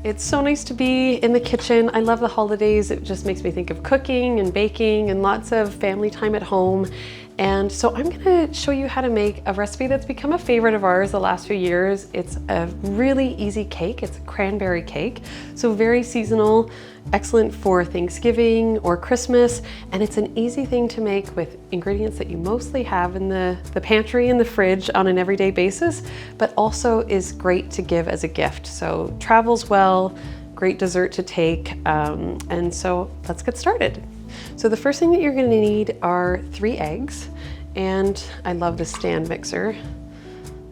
It's so nice to be in the kitchen. I love the holidays. It just makes me think of cooking and baking and lots of family time at home. And so I'm gonna show you how to make a recipe that's become a favorite of ours the last few years. It's a really easy cake. It's a cranberry cake. So very seasonal, excellent for Thanksgiving or Christmas. And it's an easy thing to make with ingredients that you mostly have in the pantry and the fridge on an everyday basis, but also is great to give as a gift. So travels well, great dessert to take. And so let's get started. So the first thing that you're going to need are 3 eggs, and I love the stand mixer.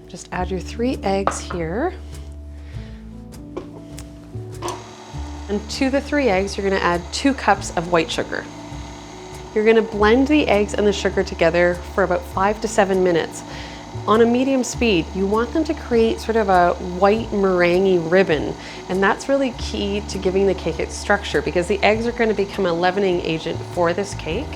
Just add your 3 eggs here. And to the 3 eggs, you're going to add 2 cups of white sugar. You're going to blend the eggs and the sugar together for about 5 to 7 minutes. On a medium speed, you want them to create sort of a white meringue ribbon, and that's really key to giving the cake its structure because the eggs are going to become a leavening agent for this cake.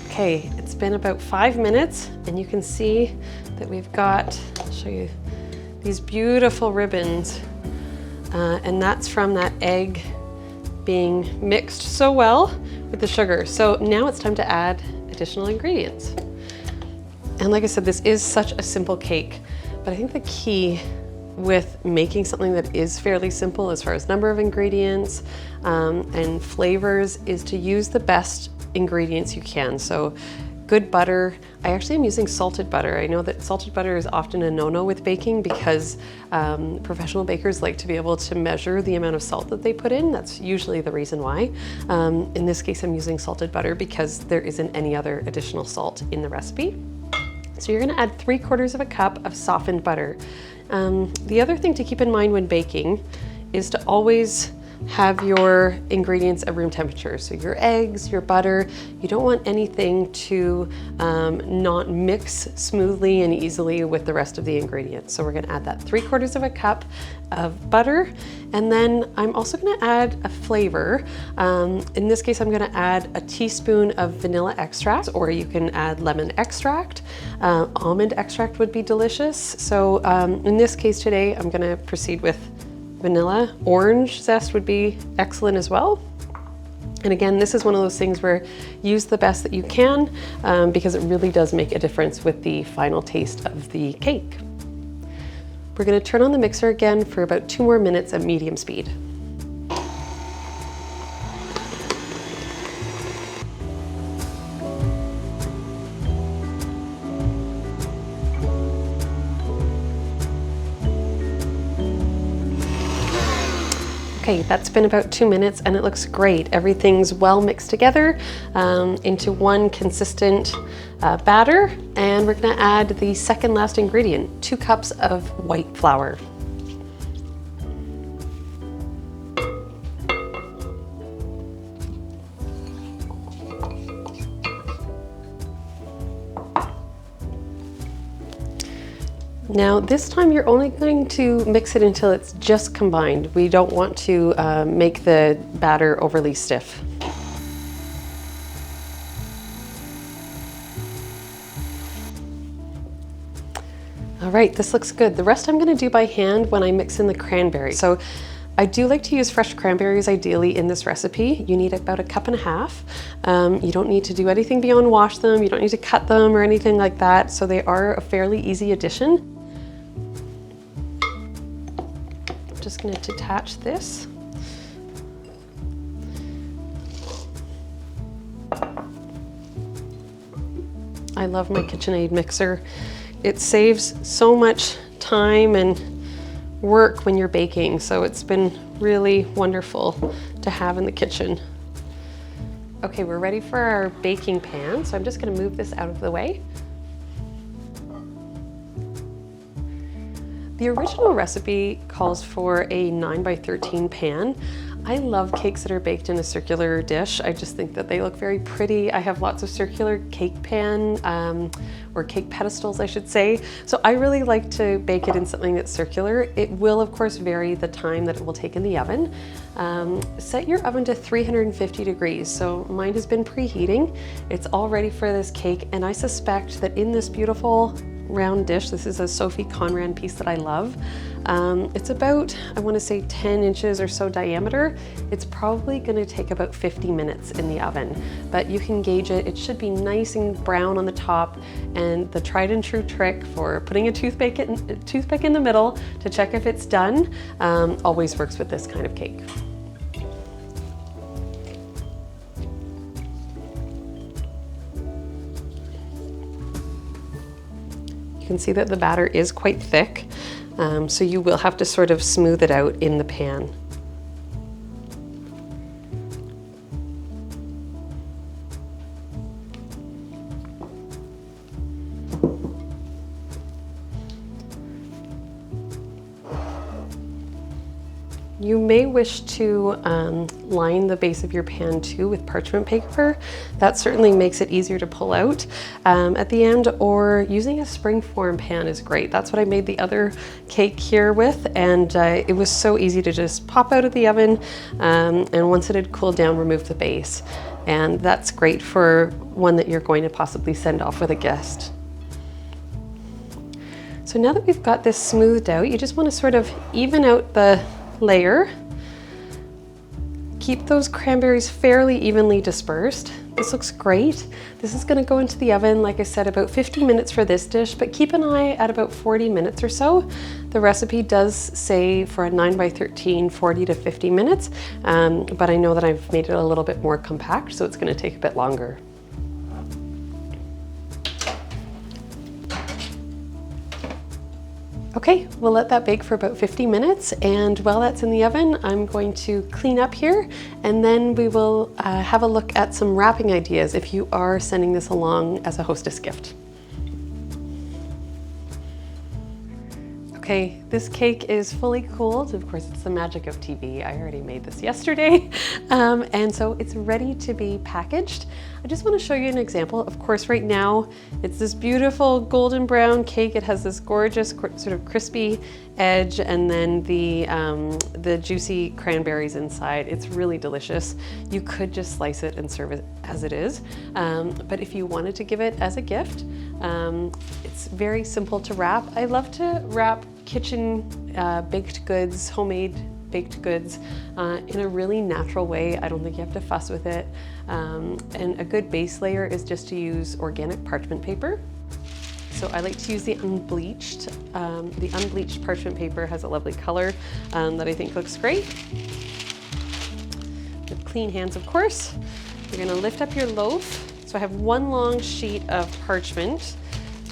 Okay, it's been about 5 minutes, and you can see that we've got, I'll show you, these beautiful ribbons. And that's from that egg being mixed so well with the sugar. So now it's time to add additional ingredients. And like I said, this is such a simple cake, but I think the key with making something that is fairly simple as far as number of ingredients and flavors is to use the best ingredients you can. So good butter. I actually am using salted butter. I know that salted butter is often a no-no with baking because professional bakers like to be able to measure the amount of salt that they put in. That's usually the reason why. In this case, I'm using salted butter because there isn't any other additional salt in the recipe. So you're gonna add 3/4 cup of softened butter. The other thing to keep in mind when baking is to always have your ingredients at room temperature. So your eggs, your butter, you don't want anything to not mix smoothly and easily with the rest of the ingredients. So we're gonna add that 3/4 cup of butter. And then I'm also gonna add a flavor. In this case, I'm gonna add a teaspoon of vanilla extract, or you can add lemon extract. Almond extract would be delicious. So in this case today, I'm gonna proceed with vanilla. Orange zest would be excellent as well. And again, this is one of those things where use the best that you can because it really does make a difference with the final taste of the cake. We're going to turn on the mixer again for about 2 more minutes at medium speed. Okay, that's been about 2 minutes and it looks great. Everything's well mixed together into one consistent batter. And we're gonna add the second last ingredient, 2 cups of white flour. Now this time you're only going to mix it until it's just combined. We don't want to make the batter overly stiff. All right, this looks good. The rest I'm gonna do by hand when I mix in the cranberry. So I do like to use fresh cranberries ideally in this recipe. You need about 1.5 cups. You don't need to do anything beyond wash them. You don't need to cut them or anything like that. So they are a fairly easy addition. Just going to detach this. I love my KitchenAid mixer. It saves so much time and work when you're baking, so it's been really wonderful to have in the kitchen. Okay, we're ready for our baking pan, so I'm just going to move this out of the way. The original recipe calls for a 9 by 13 pan. I love cakes that are baked in a circular dish. I just think that they look very pretty. I have lots of circular cake pan, or cake pedestals, I should say. So I really like to bake it in something that's circular. It will, of course, vary the time that it will take in the oven. Set your oven to 350 degrees. So mine has been preheating. It's all ready for this cake, and I suspect that in this beautiful round dish, this is a Sophie Conran piece that I love. It's about, I want to say 10 inches or so diameter. It's probably going to take about 50 minutes in the oven, but you can gauge it. It should be nice and brown on the top, and the tried and true trick for putting a toothpick in the middle to check if it's done always works with this kind of cake. You can see that the batter is quite thick, so you will have to sort of smooth it out in the pan. You may wish to line the base of your pan too with parchment paper. That certainly makes it easier to pull out at the end, or using a springform pan is great. That's what I made the other cake here with, and it was so easy to just pop out of the oven, and once it had cooled down, remove the base. And that's great for one that you're going to possibly send off with a guest. So now that we've got this smoothed out, you just want to sort of even out the layer. Keep those cranberries fairly evenly dispersed. This looks great. This is going to go into the oven, like I said, about 50 minutes for this dish, but keep an eye at about 40 minutes or so. The recipe does say for a 9x13, 40 to 50 minutes, but I know that I've made it a little bit more compact, so it's going to take a bit longer. Okay, we'll let that bake for about 50 minutes, and while that's in the oven, I'm going to clean up here, and then we will have a look at some wrapping ideas if you are sending this along as a hostess gift. Okay, this cake is fully cooled. Of course, it's the magic of TV. I already made this yesterday, and so it's ready to be packaged. I just want to show you an example. Of course, right now, it's this beautiful golden brown cake. It has this gorgeous sort of crispy edge, and then the juicy cranberries inside. It's really delicious. You could just slice it and serve it as it is, but if you wanted to give it as a gift, it's very simple to wrap. I love to wrap kitchen baked goods, homemade baked goods, in a really natural way. I don't think you have to fuss with it. And a good base layer is just to use organic parchment paper. So I like to use the unbleached. The unbleached parchment paper has a lovely color that I think looks great. With clean hands, of course. You're gonna lift up your loaf. So I have one long sheet of parchment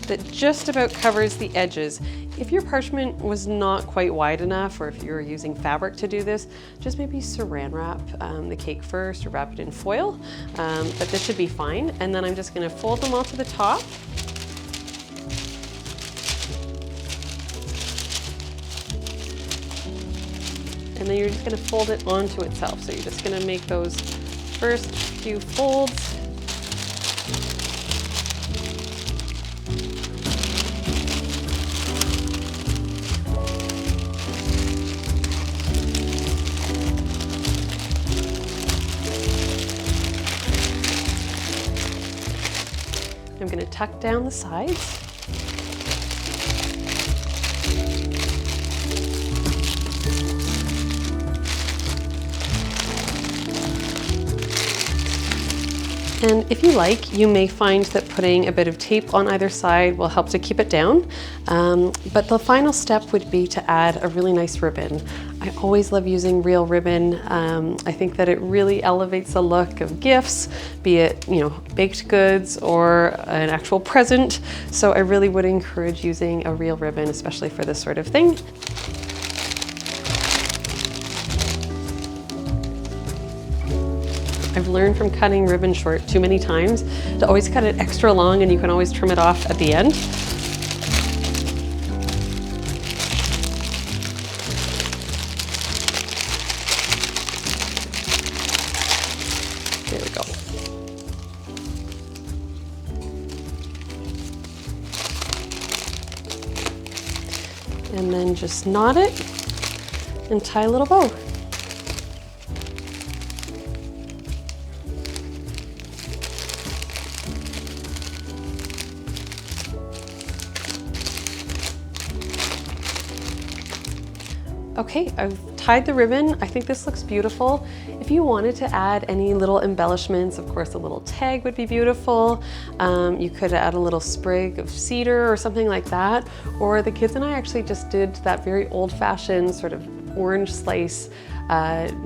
that just about covers the edges. If your parchment was not quite wide enough, or if you were using fabric to do this, just maybe saran wrap the cake first, or wrap it in foil, but this should be fine. And then I'm just gonna fold them all to the top. And then you're just gonna fold it onto itself. So you're just gonna make those first few folds. I'm going to tuck down the sides. And if you like, you may find that putting a bit of tape on either side will help to keep it down. But the final step would be to add a really nice ribbon. I always love using real ribbon. I think that it really elevates the look of gifts, be it, baked goods or an actual present. So I really would encourage using a real ribbon, especially for this sort of thing. I've learned from cutting ribbon short too many times to always cut it extra long, and you can always trim it off at the end. go. And then just knot it and tie a little bow. Okay, I've tied the ribbon. I think this looks beautiful. If you wanted to add any little embellishments, of course a little tag would be beautiful. You could add a little sprig of cedar or something like that. Or the kids and I actually just did that very old-fashioned sort of orange slice,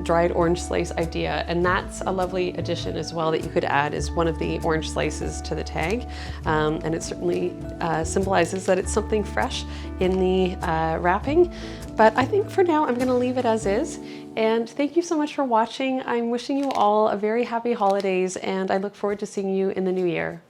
dried orange slice idea, and that's a lovely addition as well that you could add as one of the orange slices to the tag. And it certainly symbolizes that it's something fresh in the wrapping. But I think for now I'm going to leave it as is. And thank you so much for watching. I'm wishing you all a very happy holidays, and I look forward to seeing you in the new year.